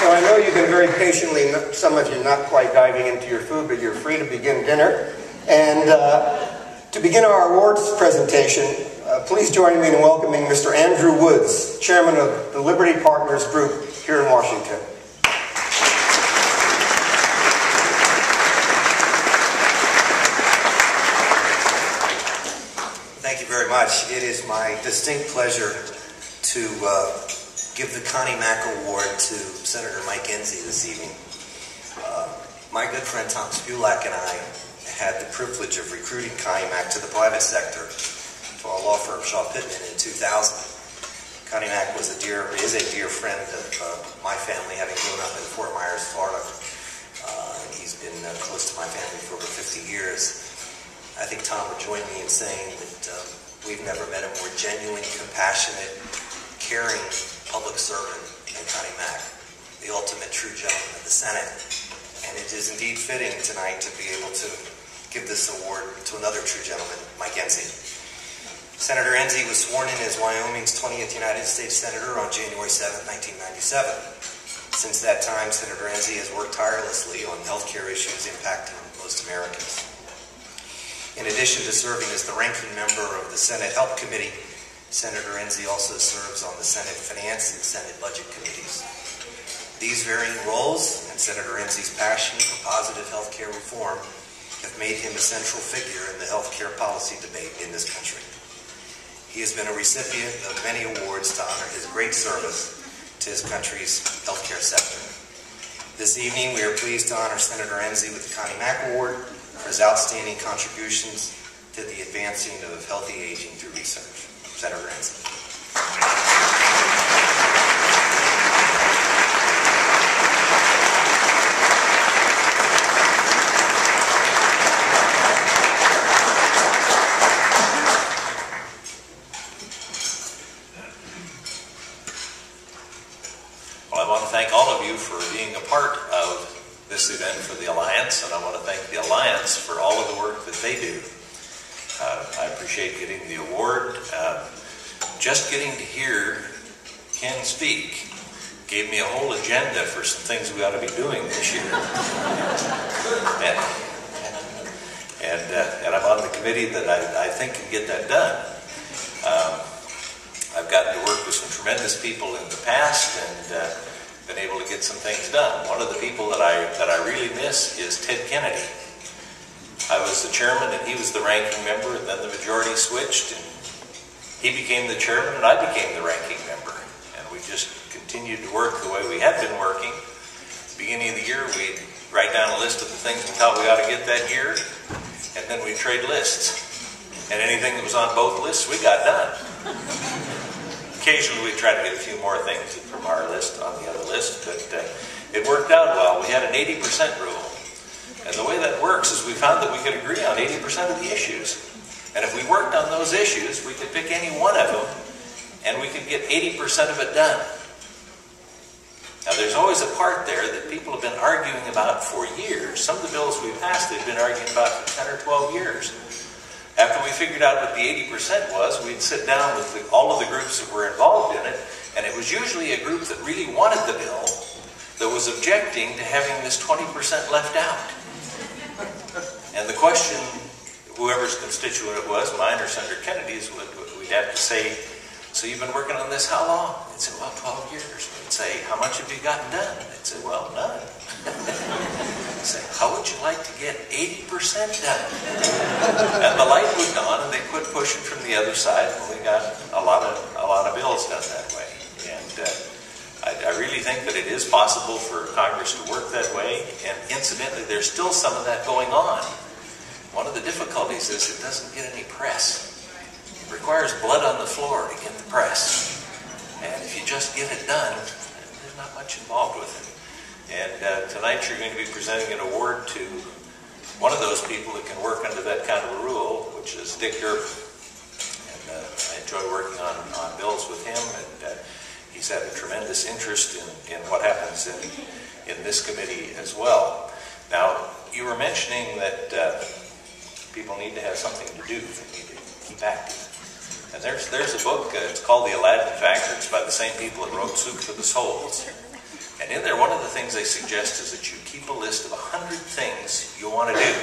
So I know you've been very patiently, some of you not quite diving into your food, but you're free to begin dinner. And to begin our awards presentation, please join me in welcoming Mr. Andrew Woods, Chairman of the Liberty Partners Group here in Washington. Thank you very much. It is my distinct pleasure to give the Connie Mack Award to Senator Mike Enzi this evening. My good friend Tom Spulak and I had the privilege of recruiting Connie Mack to the private sector for our law firm Shaw Pittman in 2000. Connie Mack is a dear friend of my family, having grown up in Fort Myers, Florida. He's been close to my family for over 50 years. I think Tom would join me in saying that we've never met a more genuine, compassionate, caring public servant than Connie Mack, the ultimate true gentleman of the Senate. And it is indeed fitting tonight to be able to give this award to another true gentleman, Mike Enzi. Senator Enzi was sworn in as Wyoming's 20th United States Senator on January 7, 1997. Since that time, Senator Enzi has worked tirelessly on healthcare issues impacting most Americans. In addition to serving as the ranking member of the Senate Health Committee, Senator Enzi also serves on the Senate Finance and Senate Budget Committees. These varying roles and Senator Enzi's passion for positive healthcare reform have made him a central figure in the healthcare policy debate in this country. He has been a recipient of many awards to honor his great service to his country's healthcare sector. This evening, we are pleased to honor Senator Enzi with the Connie Mack Award for his outstanding contributions to the advancing of healthy aging through research. Senator Enzi. Well, I want to thank all of you for being a part of this event for the Alliance, and I want to thank the Alliance for all of the work that they do. I appreciate getting the award. Just getting to hear Ken speak gave me a whole agenda for some things we ought to be doing this year. and I'm on the committee that I think can get that done. I've gotten to work with some tremendous people in the past and been able to get some things done. One of the people that I really miss is Ted Kennedy. I was the chairman and he was the ranking member, and then the majority switched and he became the chairman and I became the ranking member. And we just continued to work the way we had been working. At the beginning of the year, we'd write down a list of the things we thought we ought to get that year, and then we'd trade lists. And anything that was on both lists, we got done. Occasionally we'd try to get a few more things from our list on the other list, but it worked out well. We had an 80% rule. And the way that works is we found that we could agree on 80% of the issues. And if we worked on those issues, we could pick any one of them, and we could get 80% of it done. Now there's always a part there that people have been arguing about for years. Some of the bills we passed, they've been arguing about for 10 or 12 years. After we figured out what the 80% was, we'd sit down with all of the groups that were involved in it, and it was usually a group that really wanted the bill that was objecting to having this 20% left out. And the question, whoever's constituent it was, mine or Senator Kennedy's, we'd have to say, so you've been working on this how long? They'd say, well, 12 years. We'd say, how much have you gotten done? They'd say, well, none. I'd say, how would you like to get 80% done? And the light would dawn and they quit pushing from the other side, and we got a lot of bills done that way. And I really think that it is possible for Congress to work that way, and incidentally, there's still some of that going on. One of the difficulties is it doesn't get any press. It requires blood on the floor to get the press. And if you just get it done, there's not much involved with it. And tonight you're going to be presenting an award to one of those people that can work under that kind of a rule, which is Dick Durbin. And I enjoy working on bills with him, and he's had a tremendous interest in what happens in this committee as well. Now, you were mentioning that people need to have something to do. They need to keep active. And there's a book, it's called The Aladdin Factor. It's by the same people that wrote Soup for the Souls. And in there, one of the things they suggest is that you keep a list of 100 things you want to do.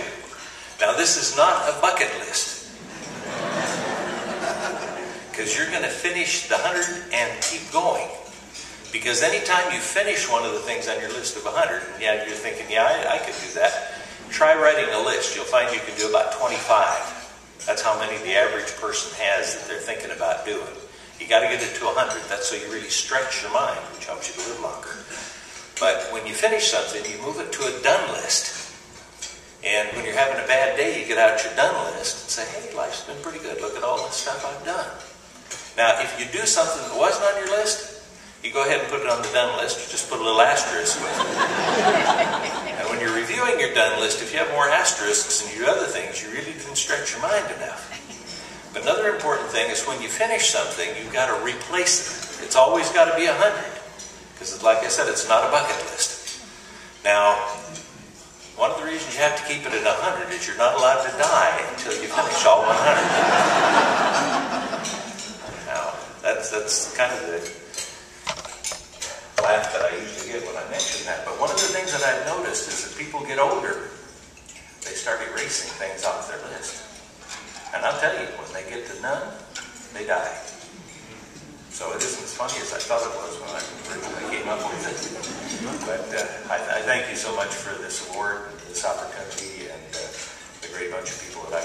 Now, this is not a bucket list, because you're going to finish the 100 and keep going. Because anytime you finish one of the things on your list of 100, and yeah, you're thinking, yeah, I could do that. Try writing a list. You'll find you can do about 25. That's how many the average person has that they're thinking about doing. You got to get it to 100. That's so you really stretch your mind, which helps you to live longer. But when you finish something, you move it to a done list. And when you're having a bad day, you get out your done list and say, hey, life's been pretty good. Look at all the stuff I've done. Now, if you do something that wasn't on your list, you go ahead and put it on the done list. You just put a little asterisk with it. And when you're reviewing your done list, if you have more asterisks and you do other things, you really didn't stretch your mind enough. But another important thing is when you finish something, you've got to replace it. It's always got to be 100. Because like I said, it's not a bucket list. Now, one of the reasons you have to keep it at 100 is you're not allowed to die until you finish all 100. Now, that's kind of the laugh that I usually get when I mention that. But one of the things that I've noticed is that people get older, they start erasing things off their list. And I'll tell you, when they get to none, they die. So it isn't as funny as I thought it was when I originally came up with it. But I thank you so much for this award, this opportunity, and the great bunch of people that